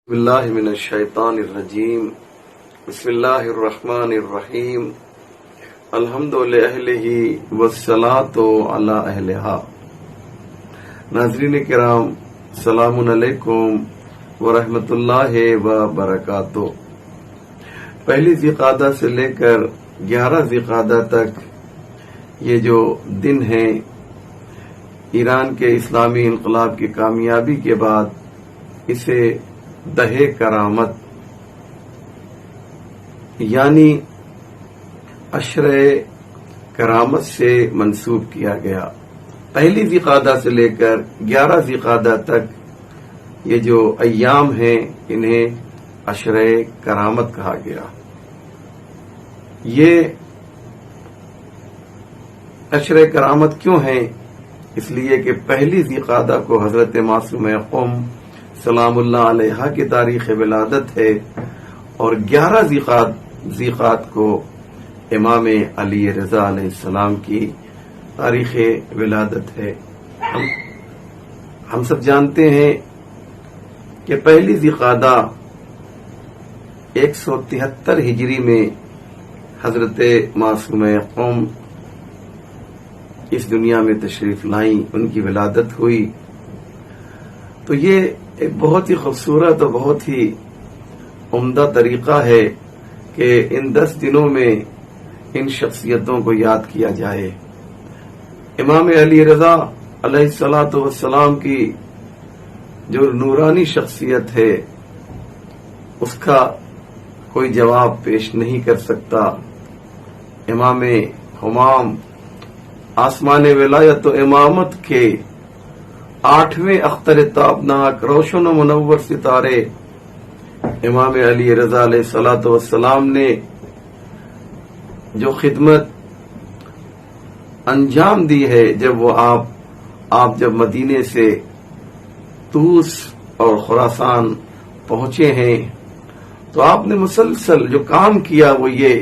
باللہ من الشیطان الرجیم بسم اللہ الرحمن الرحیم الحمد للہ والصلاۃ علی اہلہا۔ ناظرین کرام، السلام علیکم ورحمۃ اللہ وبرکاتہ۔ پہلی ذی قعدہ سے لے کر 11 ذی قعدہ تک یہ جو دن ہیں، ایران کے اسلامی انقلاب کی کامیابی کے بعد اسے دہے کرامت یعنی عشرہ کرامت سے منسوب کیا گیا۔ پہلی ذی قعدہ سے لے کر 11 ذی قعدہ تک یہ جو ایام ہیں انہیں عشرہ کرامت کہا گیا۔ یہ عشرہ کرامت کیوں ہیں؟ اس لیے کہ پہلی ذی قعدہ کو حضرت معصومہ قم سلام اللہ علیہ کی تاریخ ولادت ہے، اور 11 ذی قعدہ کو امام علی رضا علیہ السلام کی تاریخ ولادت ہے۔ ہم سب جانتے ہیں کہ پہلی ذی قعدہ 173 ہجری میں حضرت معصومہ قم اس دنیا میں تشریف لائیں، ان کی ولادت ہوئی۔ تو یہ ایک بہت ہی خوبصورت اور بہت ہی عمدہ طریقہ ہے کہ ان 10 دنوں میں ان شخصیتوں کو یاد کیا جائے۔ امام علی رضا علیہ الصلاۃ والسلام کی جو نورانی شخصیت ہے اس کا کوئی جواب پیش نہیں کر سکتا۔ امام ہمام آسمان ولایت و امامت کے 8ویں اختر تابناک روشن و منور ستارے امام علی رضا علیہ الصلاۃ والسلام نے جو خدمت انجام دی ہے، جب وہ آپ جب مدینے سے طوس اور خراسان پہنچے ہیں تو آپ نے مسلسل جو کام کیا وہ یہ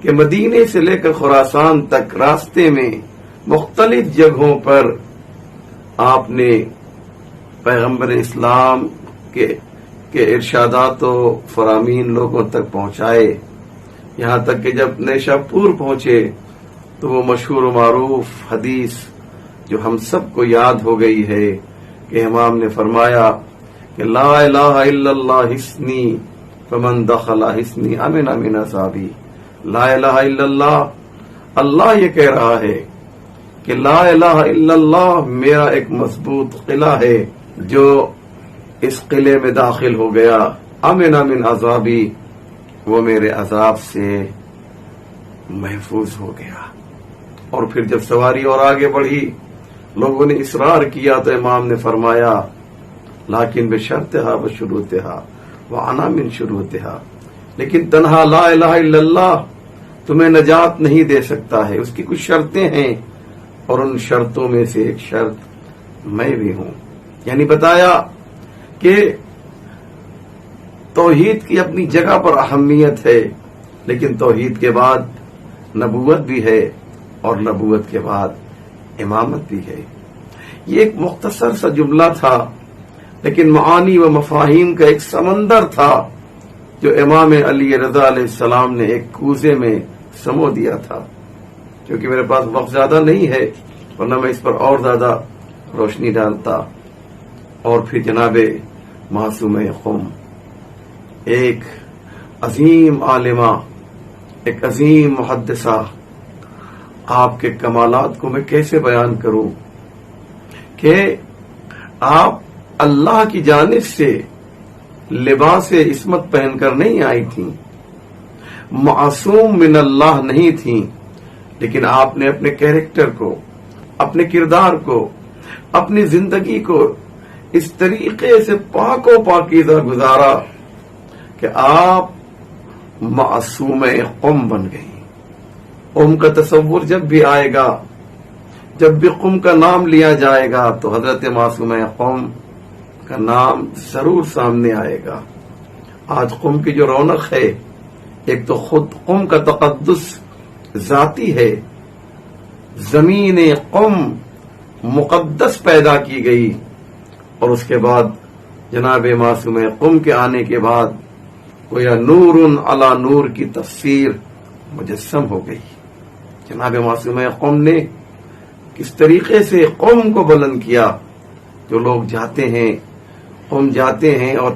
کہ مدینے سے لے کر خراسان تک راستے میں مختلف جگہوں پر آپ نے پیغمبر اسلام کے ارشادات و فرامین لوگوں تک پہنچائے، یہاں تک کہ جب نیشاپور پہنچے تو وہ مشہور و معروف حدیث جو ہم سب کو یاد ہو گئی ہے کہ امام نے فرمایا کہ لا الہ الا اللہ حسنی فمن دخل حسنی امن من عذابی۔ لا الہ الا اللہ، اللہ یہ کہہ رہا ہے کہ لا الہ الا اللہ میرا ایک مضبوط قلعہ ہے، جو اس قلعے میں داخل ہو گیا امن من عذابی، وہ میرے عذاب سے محفوظ ہو گیا۔ اور پھر جب سواری اور آگے بڑھی، لوگوں نے اصرار کیا تو امام نے فرمایا لیکن بشرطہا وشروطہا وانا من شروطہا، لیکن تنہا لا الہ الا اللہ تمہیں نجات نہیں دے سکتا ہے، اس کی کچھ شرطیں ہیں، اور ان شرطوں میں سے ایک شرط میں بھی ہوں۔ یعنی بتایا کہ توحید کی اپنی جگہ پر اہمیت ہے، لیکن توحید کے بعد نبوت بھی ہے، اور نبوت کے بعد امامت بھی ہے۔ یہ ایک مختصر سا جملہ تھا، لیکن معانی و مفاہیم کا ایک سمندر تھا جو امام علی رضا علیہ السلام نے ایک کوزے میں سمو دیا تھا۔ کیونکہ میرے پاس وقت زیادہ نہیں ہے ورنہ میں اس پر اور زیادہ روشنی ڈالتا۔ اور پھر جناب معصومہ قم ایک عظیم عالمہ، ایک عظیم محدثہ، آپ کے کمالات کو میں کیسے بیان کروں کہ آپ اللہ کی جانب سے لباس عصمت پہن کر نہیں آئی تھیں، معصوم من اللہ نہیں تھیں، لیکن آپ نے اپنے کیریکٹر کو، اپنے کردار کو، اپنی زندگی کو اس طریقے سے پاک و پاکیزہ گزارا کہ آپ معصومہ قم بن گئی۔ قم کا تصور جب بھی آئے گا، جب بھی قم کا نام لیا جائے گا تو حضرت معصومہ قم کا نام ضرور سامنے آئے گا۔ آج قم کی جو رونق ہے، ایک تو خود قم کا تقدس ذاتی ہے، زمین قم مقدس پیدا کی گئی، اور اس کے بعد جناب معصوم قم کے آنے کے بعد گویا نور علی نور کی تفسیر مجسم ہو گئی. جناب معصوم قم نے کس طریقے سے قوم کو بلند کیا. جو لوگ جاتے ہیں قوم جاتے ہیں اور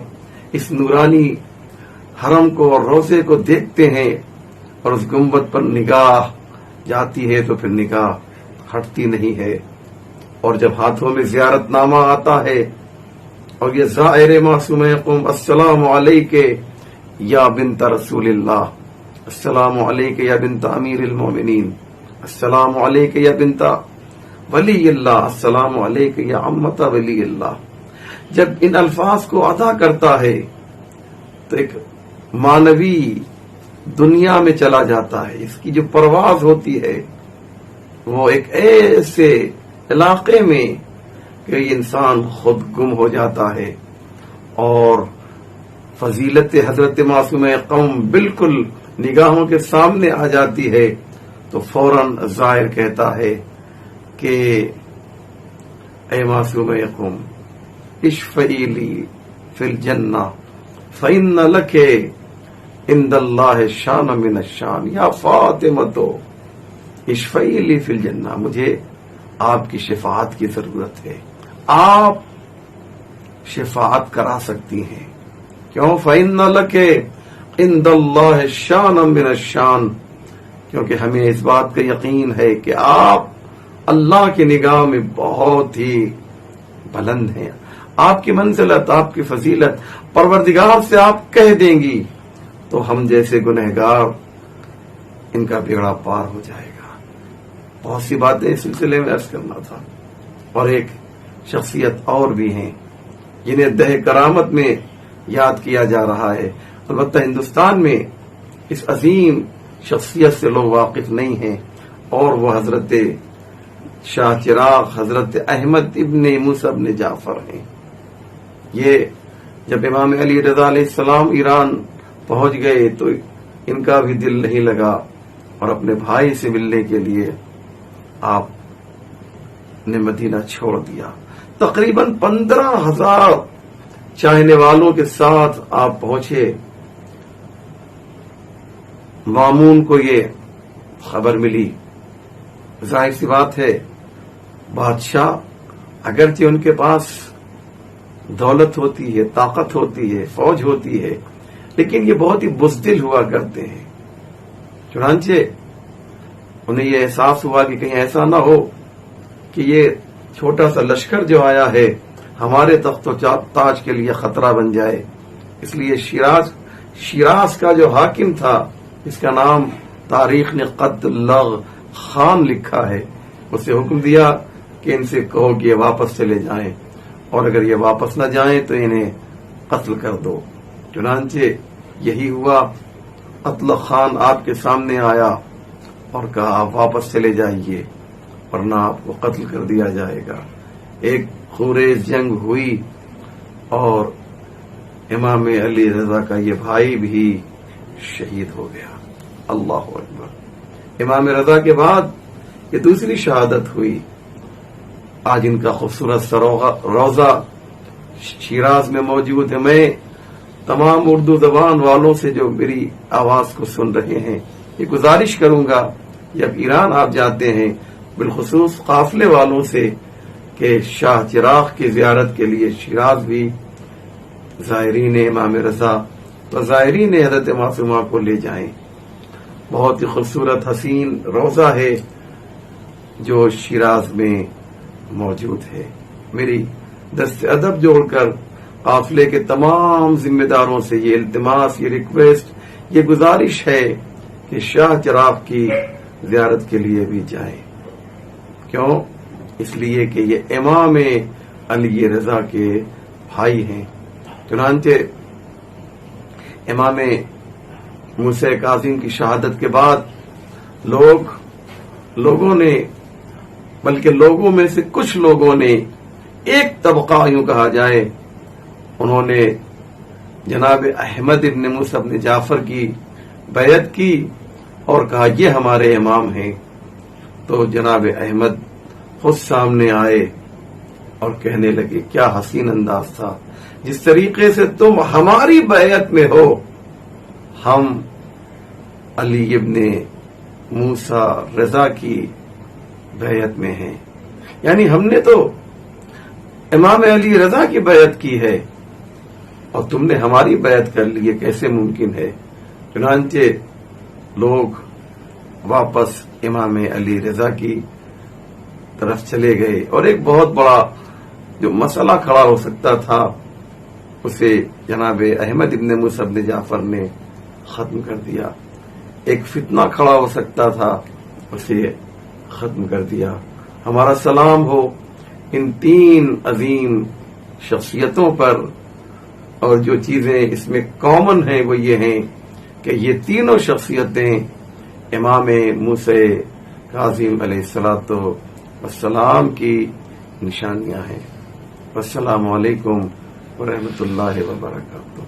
اس نورانی حرم کو اور روزے کو دیکھتے ہیں اور اس گنبد پر نگاہ جاتی ہے تو پھر نگاہ ہٹتی نہیں ہے. اور جب ہاتھوں میں زیارت نامہ آتا ہے اور یہ زائر معصوم قوم السلام علیک یا بنت رسول اللہ، السلام علیک یا بنت امیر المومنین، السلام علیک یا بنت ولی اللہ، السلام علیک یا عمت ولی اللہ، جب ان الفاظ کو ادا کرتا ہے تو ایک معنوی دنیا میں چلا جاتا ہے. اس کی جو پرواز ہوتی ہے وہ ایک ایسے علاقے میں کہ انسان خود گم ہو جاتا ہے اور فضیلت حضرت معصوم قوم بالکل نگاہوں کے سامنے آ جاتی ہے تو فوراً زائر کہتا ہے کہ اے معصوم قوم اشفعی لی فی الجنہ فإن لک عند اللہ شان من الشان یا فاطمۃ اشفعی لی فی الجنہ، مجھے آپ کی شفاعت کی ضرورت ہے. آپ شفاعت کرا سکتی ہیں. کیوں؟ فإن لک عند اللہ شان من الشان، کیونکہ ہمیں اس بات کا یقین ہے کہ آپ اللہ کی نگاہ میں بہت ہی بلند ہیں. آپ کی منزلت، آپ کی فضیلت پروردگار سے آپ کہہ دیں گی تو ہم جیسے گنہگار ان کا بیڑا پار ہو جائے گا. بہت سی باتیں اس سلسلے میں عرض کرنا تھا. اور ایک شخصیت اور بھی ہیں جنہیں دہ کرامت میں یاد کیا جا رہا ہے. البتہ ہندوستان میں اس عظیم شخصیت سے لوگ واقف نہیں ہیں اور وہ حضرت شاہ چراغ حضرت احمد ابن موسیٰ ابن جعفر ہیں. یہ جب امام علی رضا علیہ السلام ایران پہنچ گئے تو ان کا بھی دل نہیں لگا اور اپنے بھائی سے ملنے کے لیے آپ نے مدینہ چھوڑ دیا. تقریباً 15,000 چاہنے والوں کے ساتھ آپ پہنچے. مامون کو یہ خبر ملی. ظاہر سی بات ہے بادشاہ اگرچہ ان کے پاس دولت ہوتی ہے، طاقت ہوتی ہے، فوج ہوتی ہے، لیکن یہ بہت ہی بزدل ہوا کرتے ہیں. چنانچہ انہیں یہ احساس ہوا کہ کہیں ایسا نہ ہو کہ یہ چھوٹا سا لشکر جو آیا ہے ہمارے تخت و تاج کے لیے خطرہ بن جائے. اس لیے شیراز کا جو حاکم تھا، اس کا نام تاریخ نے قد لغ خان لکھا ہے، اسے حکم دیا کہ ان سے کہو کہ یہ واپس چلے جائیں اور اگر یہ واپس نہ جائیں تو انہیں قتل کر دو. چنانچہ یہی ہوا. قتل خان آپ کے سامنے آیا اور کہا آپ واپس چلے جائیے ورنہ آپ کو قتل کر دیا جائے گا. ایک خونریز جنگ ہوئی اور امام علی رضا کا یہ بھائی بھی شہید ہو گیا. اللہ اکبر. امام رضا کے بعد یہ دوسری شہادت ہوئی. آج ان کا خوبصورت روضہ شیراز میں موجود ہے. میں تمام اردو زبان والوں سے جو میری آواز کو سن رہے ہیں یہ گزارش کروں گا جب ایران آپ جاتے ہیں بالخصوص قافلے والوں سے کہ شاہ چراغ کی زیارت کے لیے شیراز بھی زائرین امام رضا و زائرین حضرت معصومہ کو لے جائیں. بہت ہی خوبصورت حسین روضہ ہے جو شیراز میں موجود ہے. میری دست ادب جوڑ کر قافلے کے تمام ذمہ داروں سے یہ التماس، یہ ریکویسٹ، یہ گزارش ہے کہ شاہ چراغ کی زیارت کے لیے بھی جائیں. کیوں؟ اس لیے کہ یہ امام علی رضا کے بھائی ہیں. چنانچہ امام موسیٰ کاظم کی شہادت کے بعد لوگوں نے بلکہ لوگوں میں سے کچھ لوگوں نے ایک طبقہ یوں کہا جائے انہوں نے جناب احمد ابن موسیٰ ابن جعفر کی بیعت کی اور کہا یہ ہمارے امام ہیں. تو جناب احمد خود سامنے آئے اور کہنے لگے کیا حسین انداز تھا، جس طریقے سے تم ہماری بیعت میں ہو، ہم علی ابن موسیٰ رضا کی بیعت میں ہیں، یعنی ہم نے تو امام علی رضا کی بیعت کی ہے اور تم نے ہماری بیعت کر لی ہے، کیسے ممکن ہے؟ چنانچہ لوگ واپس امام علی رضا کی طرف چلے گئے اور ایک بہت بڑا جو مسئلہ کھڑا ہو سکتا تھا اسے جناب احمد ابن موسیٰ ابن جعفر نے ختم کر دیا، ایک فتنہ کھڑا ہو سکتا تھا اسے ختم کر دیا۔ ہمارا سلام ہو ان تین عظیم شخصیتوں پر، اور جو چیزیں اس میں کامن ہیں وہ یہ ہیں کہ یہ تینوں شخصیتیں امام موسیٰ کاظم علیہ السلام کی نشانیاں ہیں۔ السلام علیکم ورحمۃ اللہ وبرکاتہ۔